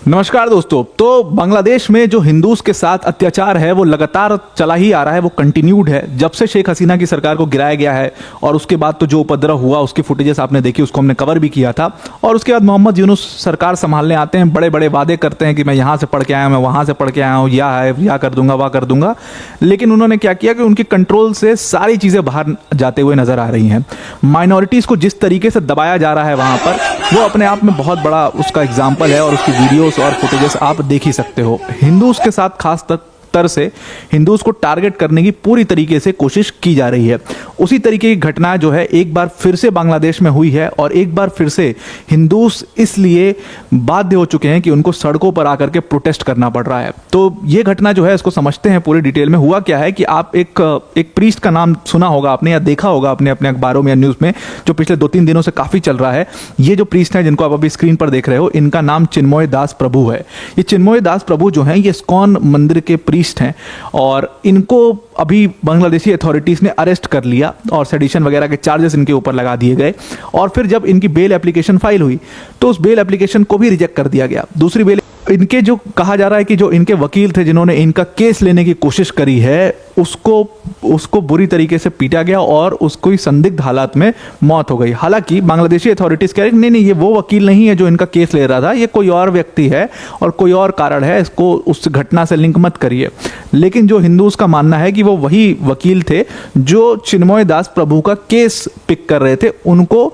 नमस्कार दोस्तों। तो बांग्लादेश में जो हिंदूज के साथ अत्याचार है वो लगातार चला ही आ रहा है, वो कंटिन्यूड है जब से शेख हसीना की सरकार को गिराया गया है। और उसके बाद तो जो उपद्रव हुआ उसकी फुटेजेस आपने देखी, उसको हमने कवर भी किया था। और उसके बाद मोहम्मद यूनुस सरकार संभालने आते हैं, बड़े बड़े वादे करते हैं कि मैं यहाँ से पढ़ के आया हूँ, मैं वहाँ से पढ़ के आया हूँ, या कर दूंगा वह कर दूंगा। लेकिन उन्होंने क्या किया कि उनकी कंट्रोल से सारी चीज़ें बाहर जाते हुए नजर आ रही हैं। माइनॉरिटीज़ को जिस तरीके से दबाया जा रहा है वहाँ पर, वो अपने आप में बहुत बड़ा उसका एग्जाम्पल है। और उसकी वीडियोस और फुटेजेस आप देख ही सकते हो। हिंदूज के साथ खास तर से हिंदूज को टारगेट करने की पूरी तरीके से कोशिश की जा रही है। उसी तरीके की घटना जो है एक बार फिर से बांग्लादेश में हुई है। और एक बार फिर से हिंदूज इसलिए बाध्य हो चुके हैं कि उनको सड़कों पर आकर के प्रोटेस्ट करना पड़ रहा है। तो ये घटना जो है इसको समझते हैं पूरी डिटेल में। हुआ क्या है कि आप एक प्रीस्ट का नाम सुना होगा आपने या देखा होगा अपने अपने अखबारों में या न्यूज़ में, जो पिछले 2-3 दिनों से काफ़ी चल रहा है। ये जो प्रीस्ट हैं जिनको आप अभी स्क्रीन पर देख रहे हो, इनका नाम चिन्मय दास प्रभु है। ये चिन्मय दास प्रभु जो हैं ये इस्कॉन मंदिर के प्रीस्ट हैं। और इनको अभी बांग्लादेशी अथॉरिटीज ने अरेस्ट कर लिया और सेडिशन वगैरह के चार्जेस इनके ऊपर लगा दिए गए। और फिर जब इनकी बेल एप्लीकेशन फाइल हुई तो उस बेल एप्लीकेशन को भी रिजेक्ट कर दिया गया। दूसरी बेल इनके जो कहा जा रहा है कि जो इनके वकील थे जिन्होंने इनका केस लेने की कोशिश करी है, उसको बुरी तरीके से पीटा गया और उसको संदिग्ध हालात में मौत हो गई। हालांकि बांग्लादेशी अथॉरिटीज कह रही नहीं, ये वो वकील नहीं है जो इनका केस ले रहा था, ये कोई और व्यक्ति है और कोई और कारण है, इसको उस घटना से लिंक मत करिए। लेकिन जो हिंदूज का मानना है कि वो वही वकील थे जो चिन्मय दास प्रभु का केस पिक कर रहे थे, उनको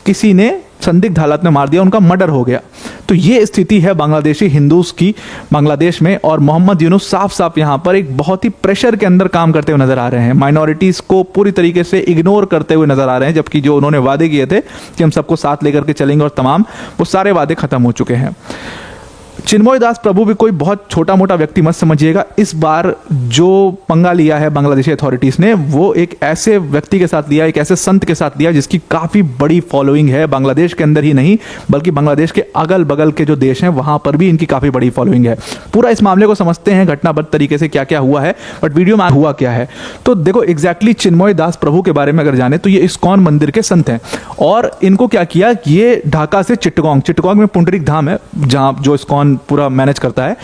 किसी ने संदिग्ध हालत में मार दिया, उनका मर्डर हो गया। तो ये स्थिति है बांग्लादेशी हिंदूज की बांग्लादेश में। और मोहम्मद यूनुस साफ साफ यहाँ पर एक बहुत ही प्रेशर के अंदर काम करते हुए नजर आ रहे हैं। माइनॉरिटीज को पूरी तरीके से इग्नोर करते हुए नजर आ रहे हैं, जबकि जो उन्होंने वादे किए थे कि हम सबको साथ लेकर के चलेंगे और तमाम वो सारे वादे खत्म हो चुके हैं। चिन्मय दास प्रभु भी कोई बहुत छोटा मोटा व्यक्ति मत समझिएगा। इस बार जो पंगा लिया है बांग्लादेशी अथॉरिटीज ने, वो एक ऐसे व्यक्ति के साथ लिया, एक ऐसे संत के साथ लिया जिसकी काफ़ी बड़ी फॉलोइंग है बांग्लादेश के अंदर ही नहीं बल्कि बांग्लादेश के अगल बगल के जो देश हैं वहाँ पर भी इनकी काफ़ी बड़ी फॉलोइंग है। पूरा इस मामले को समझते हैं घटनाबद्ध तरीके से क्या क्या हुआ है, बट वीडियो में हुआ क्या है। तो देखो एग्जैक्टली चिन्मय दास प्रभु के बारे में अगर जाने तो ये इस्कॉन मंदिर के संत हैं। और इनको क्या किया, ये ढाका से चिट्टगोंग में पुंडरीक धाम है जहाँ जो इस्कॉन पूरा मैनेज करता है,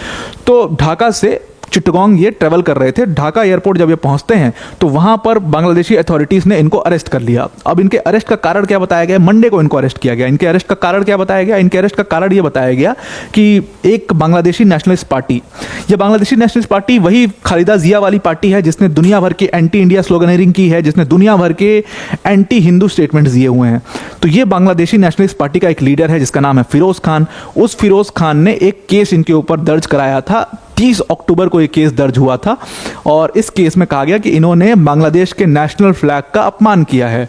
तो ढाका से चिट्टगोंग ये ट्रेवल कर रहे थे। ढाका एयरपोर्ट जब ये पहुंचते हैं तो वहां पर बांग्लादेशी अथॉरिटीज ने इनको अरेस्ट कर लिया। अब इनके अरेस्ट का कारण क्या बताया गया, मंडे को इनको अरेस्ट किया गया। इनके अरेस्ट का कारण क्या बताया गया, इनके अरेस्ट का कारण ये बताया गया कि एक बांग्लादेशी नेशनलिस्ट पार्टी, ये बांग्लादेशी नेशनलिस्ट पार्टी वही खालिदा जिया वाली पार्टी है जिसने दुनिया भर की एंटी इंडिया स्लोगनरिंग की है, जिसने दुनिया भर के एंटी हिंदू स्टेटमेंट्स दिए हुए हैं। तो ये बांग्लादेशी नेशनलिस्ट पार्टी का एक लीडर है जिसका नाम है फिरोज खान। उस फिरोज खान ने एक केस इनके ऊपर दर्ज कराया था। 30 अक्टूबर को एक केस दर्ज हुआ था और इस केस में कहा गया कि इन्होंने बांग्लादेश के नेशनल फ्लैग का अपमान किया है।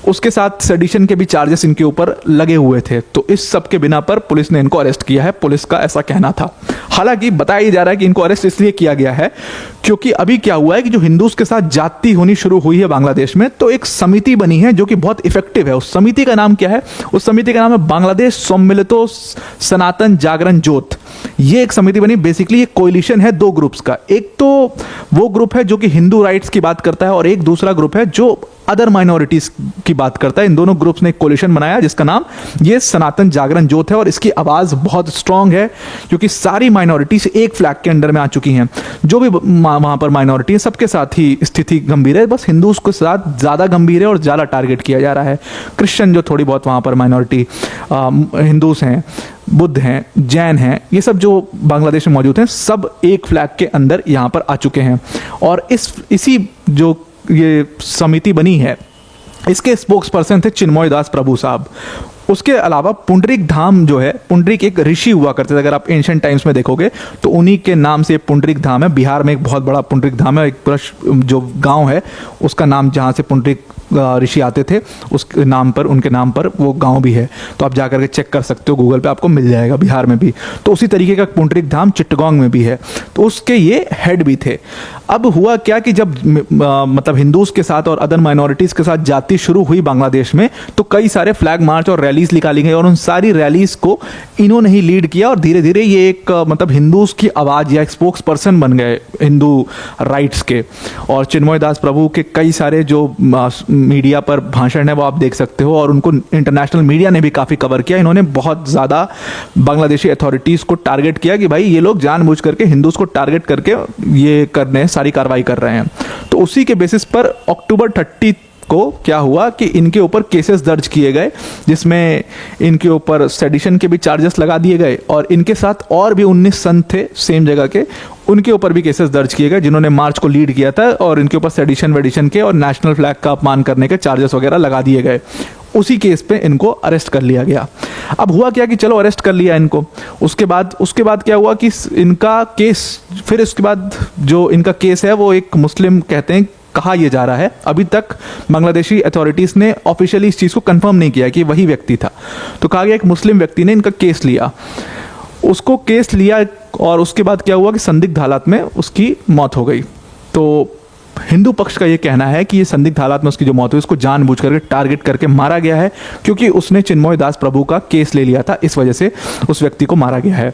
उसके साथ सेडिशन के भी चार्जेस इनके ऊपर लगे हुए थे। तो इस सब के बिना पर पुलिस ने इनको अरेस्ट किया है, पुलिस का ऐसा कहना था। हालांकि बताया जा रहा है कि इनको अरेस्ट इसलिए किया गया है क्योंकि अभी क्या हुआ है कि जो हिंदूज के साथ जाति होनी शुरू हुई है बांग्लादेश में, तो एक समिति बनी है जो कि बहुत इफेक्टिव है। उस समिति का नाम क्या है, उस समिति का नाम है बांग्लादेश सम्मिलितो सनातन जागरण जोत। ये एक समिति बनी, बेसिकली ये कोलिशन है 2 ग्रुप्स का। एक तो वो ग्रुप है जो कि हिंदू राइट्स की बात करता है और एक दूसरा ग्रुप है जो अदर माइनॉरिटीज की बात करता है। इन दोनों ग्रुप्स ने एक कोलिशन बनाया जिसका नाम ये सनातन जागरण जोत है। और इसकी आवाज बहुत स्ट्रांग है क्योंकि सारी माइनॉरिटीज एक फ्लैग के अंडर में आ चुकी हैं। जो भी वहां पर माइनॉरिटी है सबके साथ ही स्थिति गंभीर है, बस हिंदूज के साथ ज्यादा गंभीर है और ज्यादा टारगेट किया जा रहा है। क्रिश्चियन जो थोड़ी बहुत वहां पर माइनॉरिटी हिंदूज हैं, बुद्ध हैं, जैन हैं, ये सब जो बांग्लादेश में मौजूद हैं, सब एक फ्लैग के अंदर यहाँ पर आ चुके हैं। और इसी जो ये समिति बनी है, इसके स्पोक्स पर्सन थे चिन्मय दास प्रभु साहब। उसके अलावा पुंडरीक धाम जो है, पुंडरीक एक ऋषि हुआ करते थे। अगर आप एंशिएंट टाइम्स में देखोगे तो उन्हीं के नाम से पुंडरीक धाम है। बिहार में एक बहुत बड़ा पुंडरीक धाम है, एक पूरा जो गांव है उसका नाम, जहाँ से पुंडरीक ऋषि आते थे उसके नाम पर, उनके नाम पर वो गांव भी है। तो आप जाकर के चेक कर सकते हो, गूगल पे आपको मिल जाएगा, बिहार में भी। तो उसी तरीके का पुंडरीक धाम चिट्टगोंग में भी है, तो उसके ये हेड भी थे। अब हुआ क्या कि जब मतलब हिंदूज के साथ और अदर माइनॉरिटीज के साथ जाति शुरू हुई बांग्लादेश में, तो कई सारे फ्लैग मार्च और रैलीज निकाली गई और उन सारी रैलीज को इन्होंने ही लीड किया और धीरे धीरे ये एक मतलब हिंदूज की आवाज़ या एक स्पोक्स पर्सन बन गए हिंदू राइट्स के। और चिन्मय दास प्रभु के कई सारे जो मीडिया पर भाषण है वो आप देख सकते हो, और उनको इंटरनेशनल मीडिया ने भी काफ़ी कवर किया। इन्होंने बहुत ज़्यादा बांग्लादेशी अथॉरिटीज़ को टारगेट किया कि भाई ये लोग जानबूझ करके हिंदूज को टारगेट करके ये करने सारी कार्रवाई कर रहे हैं। तो उसी के बेसिस पर अक्टूबर 30 को क्या हुआ कि इनके ऊपर केसेस दर्ज किए गए, जिसमें इनके ऊपर सेडिशन के भी चार्जेस लगा दिए गए, और इनके साथ और भी 19 संत थे सेम जगह के, उनके ऊपर भी केसेस दर्ज किए गए जिन्होंने मार्च को लीड किया था, और इनके ऊपर सेडिशन वेडिशन के और नेशनल फ्लैग का अपमान करने के चार्जेस वगैरह लगा दिए गए। उसी केस पे इनको अरेस्ट कर लिया गया। अब हुआ क्या कि चलो अरेस्ट कर लिया इनको, उसके बाद क्या हुआ कि इनका केस, फिर उसके बाद जो इनका केस है वो एक मुस्लिम कहते हैं, कहा यह जा रहा है, अभी तक बांग्लादेशी अथॉरिटीज ने ऑफिशियली इस चीज़ को कंफर्म नहीं किया कि वही व्यक्ति था। तो कहा गया एक मुस्लिम व्यक्ति ने इनका केस लिया, उसको केस लिया, और उसके बाद क्या हुआ कि संदिग्ध हालात में उसकी मौत हो गई। तो हिंदू पक्ष का ये कहना है कि ये संदिग्ध हालात में उसकी जो मौत हुई उसको जानबूझ करके टारगेट करके मारा गया है, क्योंकि उसने चिन्मय दास प्रभु का केस ले लिया था, इस वजह से उस व्यक्ति को मारा गया है।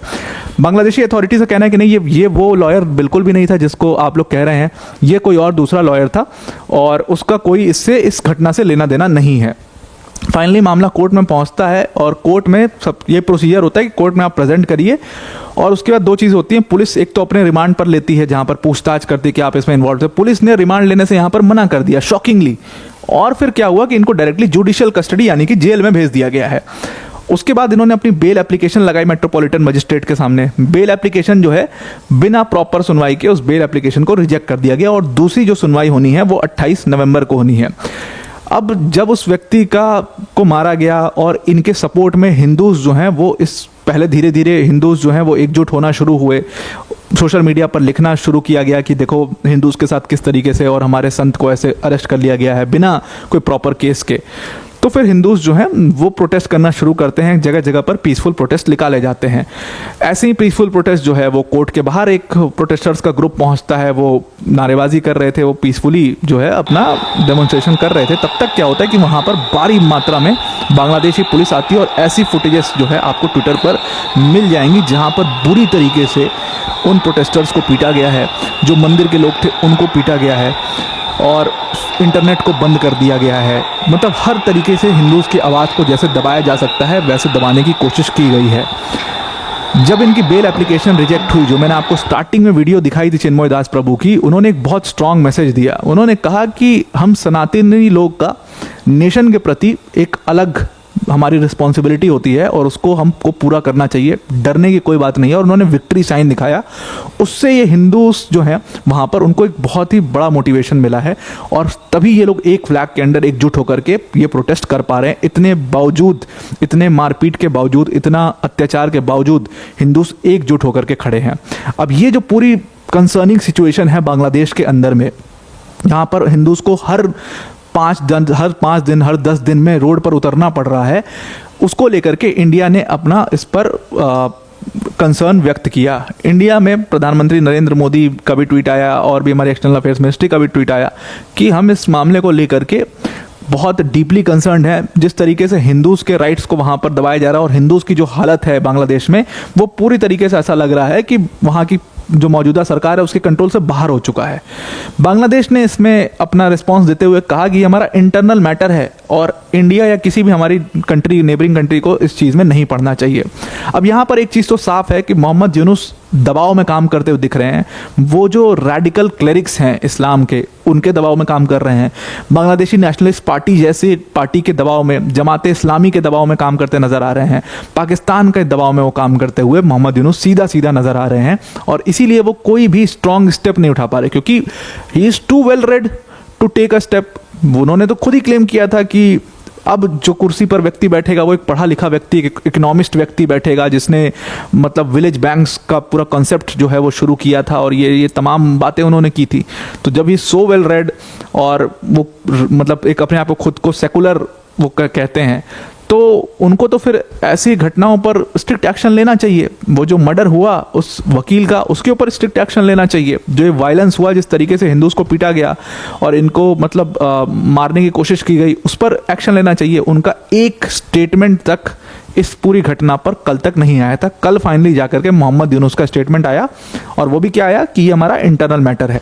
बांग्लादेशी अथॉरिटी का कहना है कि नहीं, ये वो लॉयर बिल्कुल भी नहीं था जिसको आप लोग कह रहे हैं, ये कोई और दूसरा लॉयर था और उसका कोई इससे इस घटना से लेना देना नहीं है। फाइनली मामला कोर्ट में पहुंचता है, और कोर्ट में सब ये प्रोसीजर होता है कि कोर्ट में आप प्रेजेंट करिए, और उसके बाद दो चीज़ होती हैं। पुलिस एक तो अपने रिमांड पर लेती है, जहां पर पूछताछ करती है कि आप इसमें इन्वॉल्व थे। पुलिस ने रिमांड लेने से यहां पर मना कर दिया शॉकिंगली, और फिर क्या हुआ कि इनको डायरेक्टली जुडिशियल कस्टडी यानी कि जेल में भेज दिया गया है। उसके बाद इन्होंने अपनी बेल एप्लीकेशन लगाई मेट्रोपॉलिटन मजिस्ट्रेट के सामने। बेल एप्लीकेशन जो है बिना प्रॉपर सुनवाई के उस बेल एप्लीकेशन को रिजेक्ट कर दिया गया, और दूसरी जो सुनवाई होनी है वो 28 नवंबर को होनी है। अब जब उस व्यक्ति को मारा गया, और इनके सपोर्ट में हिंदूज जो हैं वो पहले धीरे धीरे हिंदूज जो हैं वो एकजुट होना शुरू हुए, सोशल मीडिया पर लिखना शुरू किया गया कि देखो हिंदूज के साथ किस तरीके से और हमारे संत को ऐसे अरेस्ट कर लिया गया है बिना कोई प्रॉपर केस के। तो फिर हिंदूज जो हैं वो प्रोटेस्ट करना शुरू करते हैं, जगह जगह पर पीसफुल प्रोटेस्ट निकाले जाते हैं। ऐसे ही पीसफुल प्रोटेस्ट जो है वो कोर्ट के बाहर एक प्रोटेस्टर्स का ग्रुप पहुंचता है, वो नारेबाजी कर रहे थे, वो पीसफुली जो है अपना डेमोन्स्ट्रेशन कर रहे थे। तब तक क्या होता है कि वहाँ पर भारी मात्रा में बांग्लादेशी पुलिस आती है, और ऐसी फुटेजेस जो है आपको ट्विटर पर मिल जाएंगी जहाँ पर बुरी तरीके से उन प्रोटेस्टर्स को पीटा गया है, जो मंदिर के लोग थे उनको पीटा गया है, और इंटरनेट को बंद कर दिया गया है। मतलब हर तरीके से हिंदूज की आवाज़ को जैसे दबाया जा सकता है वैसे दबाने की कोशिश की गई है। जब इनकी बेल एप्लीकेशन रिजेक्ट हुई, जो मैंने आपको स्टार्टिंग में वीडियो दिखाई थी चिन्मय दास प्रभु की, उन्होंने एक बहुत स्ट्रांग मैसेज दिया। उन्होंने कहा कि हम सनातनी लोग का नेशन के प्रति एक अलग हमारी रिस्पॉन्सिबिलिटी होती है, और उसको हमको पूरा करना चाहिए, डरने की कोई बात नहीं है। और उन्होंने विक्ट्री साइन दिखाया, उससे ये हिंदूज जो हैं वहाँ पर उनको एक बहुत ही बड़ा मोटिवेशन मिला है, और तभी ये लोग एक फ्लैग के अंडर एकजुट होकर के ये प्रोटेस्ट कर पा रहे हैं। इतने बावजूद, इतने मारपीट के बावजूद, इतना अत्याचार के बावजूद हिंदूज एकजुट होकर के खड़े हैं। अब ये जो पूरी कंसर्निंग सिचुएशन है बांग्लादेश के अंदर में, यहाँ पर हिंदूज को हर 5 दिन हर 10 दिन में रोड पर उतरना पड़ रहा है, उसको लेकर के इंडिया ने अपना इस पर कंसर्न व्यक्त किया। इंडिया में प्रधानमंत्री नरेंद्र मोदी का भी ट्वीट आया, और भी हमारे एक्सटर्नल अफेयर्स मिनिस्ट्री का भी ट्वीट आया कि हम इस मामले को लेकर के बहुत डीपली कंसर्न्ड है। जिस तरीके से हिंदूज के राइट्स को वहाँ पर दबाया जा रहा है, और हिंदूज की जो हालत है बांग्लादेश में, वो पूरी तरीके से ऐसा लग रहा है कि वहाँ की जो मौजूदा सरकार है उसके कंट्रोल से बाहर हो चुका है। बांग्लादेश ने इसमें अपना रिस्पांस देते हुए कहा कि हमारा इंटरनल मैटर है, और इंडिया या किसी भी हमारी कंट्री, नेबरिंग कंट्री को इस चीज़ में नहीं पड़ना चाहिए। अब यहाँ पर एक चीज़ तो साफ है कि मोहम्मद यूनुस दबाव में काम करते हुए दिख रहे हैं। वो जो रैडिकल क्लेरिक्स हैं इस्लाम के, उनके दबाव में काम कर रहे हैं। बांग्लादेशी नेशनलिस्ट पार्टी जैसी पार्टी के दबाव में, जमात इस्लामी के दबाव में काम करते नजर आ रहे हैं। पाकिस्तान के दबाव में वो काम करते हुए मोहम्मद यूनुस सीधा सीधा नजर आ रहे हैं, और इसीलिए वो कोई भी स्ट्रॉन्ग स्टेप नहीं उठा पा रहे, क्योंकि he is too well read to take a step. उन्होंने तो खुद ही क्लेम किया था कि अब जो कुर्सी पर व्यक्ति बैठेगा वो एक पढ़ा लिखा व्यक्ति, एक इकोनॉमिस्ट व्यक्ति बैठेगा, जिसने मतलब विलेज बैंक्स का पूरा कॉन्सेप्ट जो है वो शुरू किया था, और ये तमाम बातें उन्होंने की थी। तो जब ही सो वेल रेड, और वो मतलब एक अपने आप को खुद को सेकुलर वो कहते हैं, तो तो उनको तो फिर ऐसी घटनाओं पर स्ट्रिक्ट एक्शन लेना चाहिए। वो जो मर्डर हुआ उस वकील का, उसके ऊपर स्ट्रिक्ट एक्शन लेना चाहिए। जो ये वायलेंस हुआ, जिस तरीके से हिंदूज को पीटा गया और इनको मतलब मारने की कोशिश की गई, उस पर एक्शन लेना चाहिए। उनका एक स्टेटमेंट तक इस पूरी घटना पर कल तक नहीं आया था। कल फाइनली जाकर के मोहम्मद यूनुस का स्टेटमेंट आया, और वो भी क्या आया कि ये हमारा इंटरनल मैटर है।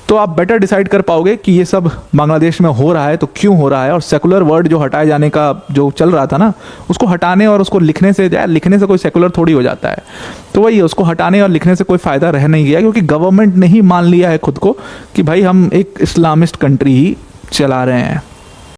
तो आप बेटर डिसाइड कर पाओगे कि ये सब बांग्लादेश में हो रहा है तो क्यों हो रहा है। और सेकुलर वर्ड जो हटाए जाने का जो चल रहा था ना, उसको हटाने और उसको लिखने से, लिखने से कोई सेकुलर थोड़ी हो जाता है। तो वही है, उसको हटाने और लिखने से कोई फ़ायदा रह नहीं गया, क्योंकि गवर्नमेंट ने ही मान लिया है खुद को कि भाई हम एक इस्लामिस्ट कंट्री ही चला रहे हैं।